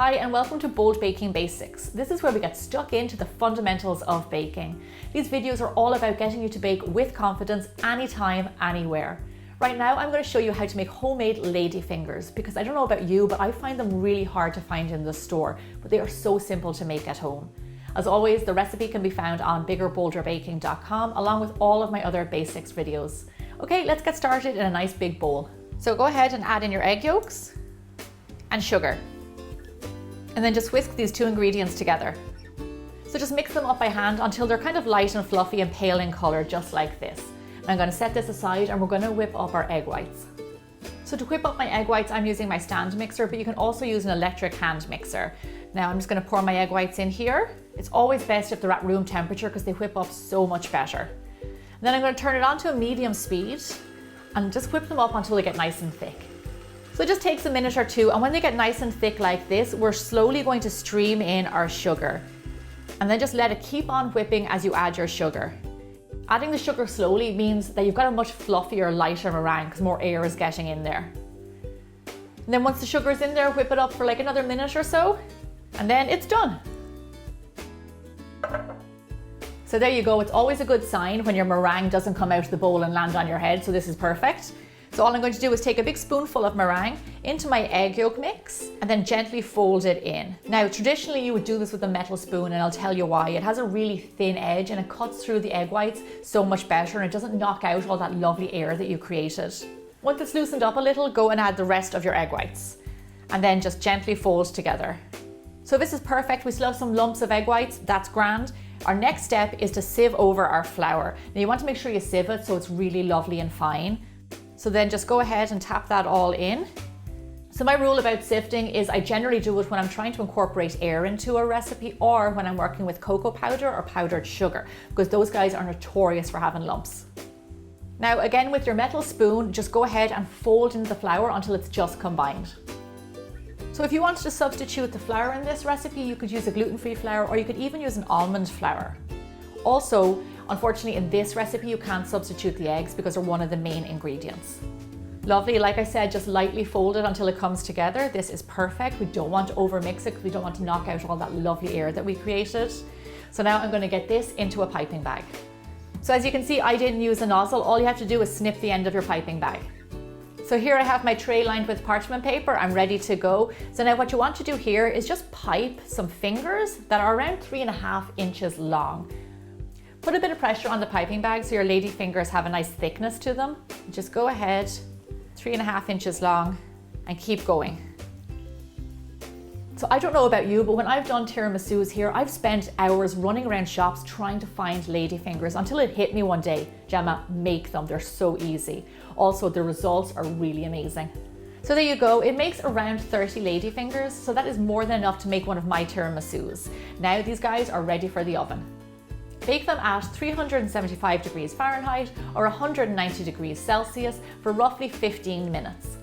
Hi and welcome to Bold Baking Basics. This is where we get stuck into the fundamentals of baking. These videos are all about getting you to bake with confidence anytime, anywhere. Right now I'm going to show you how to make homemade ladyfingers because I don't know about you, but I find them really hard to find in the store, but they are so simple to make at home. As always, the recipe can be found on biggerbolderbaking.com along with all of my other basics videos. Okay, let's get started in a nice big bowl. So go ahead and add in your egg yolks and sugar. And then just whisk these two ingredients together. So just mix them up by hand until they're kind of light and fluffy and pale in color, just like this. I'm going to set this aside and we're going to whip up our egg whites. So to whip up my egg whites, I'm using my stand mixer, but you can also use an electric hand mixer. Now I'm just going to pour my egg whites in here. It's always best if they're at room temperature because they whip up so much better. And then I'm going to turn it on to a medium speed and just whip them up until they get nice and thick. So it just takes a minute or two, and when they get nice and thick like this, we're slowly going to stream in our sugar. And then just let it keep on whipping as you add your sugar. Adding the sugar slowly means that you've got a much fluffier, lighter meringue because more air is getting in there. And then once the sugar is in there, whip it up for like another minute or so, and then it's done. So there you go. It's always a good sign when your meringue doesn't come out of the bowl and land on your head, so this is perfect. So all I'm going to do is take a big spoonful of meringue into my egg yolk mix and then gently fold it in. Now, traditionally you would do this with a metal spoon, and I'll tell you why. It has a really thin edge and it cuts through the egg whites so much better, and it doesn't knock out all that lovely air that you created. Once it's loosened up a little, go and add the rest of your egg whites and then just gently fold together. So this is perfect. We still have some lumps of egg whites. That's grand. Our next step is to sieve over our flour. Now you want to make sure you sieve it so it's really lovely and fine. So then just go ahead and tap that all in. So my rule about sifting is I generally do it when I'm trying to incorporate air into a recipe or when I'm working with cocoa powder or powdered sugar, because those guys are notorious for having lumps. Now again, with your metal spoon, just go ahead and fold in the flour until it's just combined. So if you wanted to substitute the flour in this recipe, you could use a gluten-free flour or you could even use an almond flour. Also, unfortunately, in this recipe, you can't substitute the eggs because they're one of the main ingredients. Lovely, like I said, just lightly fold it until it comes together. This is perfect. We don't want to overmix it because we don't want to knock out all that lovely air that we created. So now I'm going to get this into a piping bag. So as you can see, I didn't use a nozzle. All you have to do is snip the end of your piping bag. So here I have my tray lined with parchment paper. I'm ready to go. So now what you want to do here is just pipe some fingers that are around 3.5 inches long. Put a bit of pressure on the piping bag so your lady fingers have a nice thickness to them. Just go ahead, 3.5 inches long, and keep going. So I don't know about you, but when I've done tiramisus here, I've spent hours running around shops trying to find lady fingers until it hit me one day, Gemma, make them, they're so easy. Also, the results are really amazing. So there you go, it makes around 30 lady fingers, so that is more than enough to make one of my tiramisus. Now these guys are ready for the oven. Bake them at 375 degrees Fahrenheit or 190 degrees Celsius for roughly 15 minutes.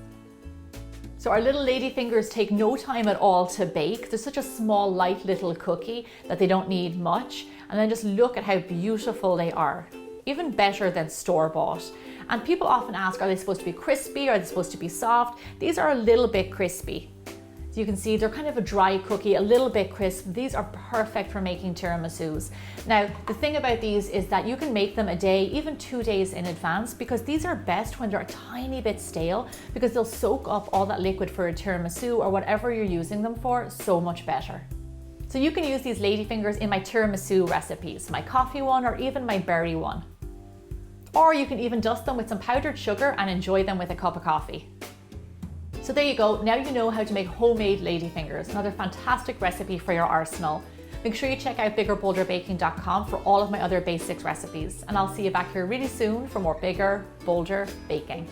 So our little lady fingers take no time at all to bake. They're such a small, light little cookie that they don't need much. And then just look at how beautiful they are. Even better than store-bought. And people often ask, are they supposed to be crispy? Are they supposed to be soft? These are a little bit crispy. You can see they're kind of a dry cookie, a little bit crisp. These are perfect for making tiramisus. Now, the thing about these is that you can make them a day, even 2 days in advance, because these are best when they're a tiny bit stale, because they'll soak up all that liquid for a tiramisu or whatever you're using them for so much better. So you can use these ladyfingers in my tiramisu recipes, my coffee one or even my berry one. Or you can even dust them with some powdered sugar and enjoy them with a cup of coffee. So there you go, now you know how to make homemade ladyfingers, another fantastic recipe for your arsenal. Make sure you check out biggerbolderbaking.com for all of my other basics recipes, and I'll see you back here really soon for more bigger, bolder baking.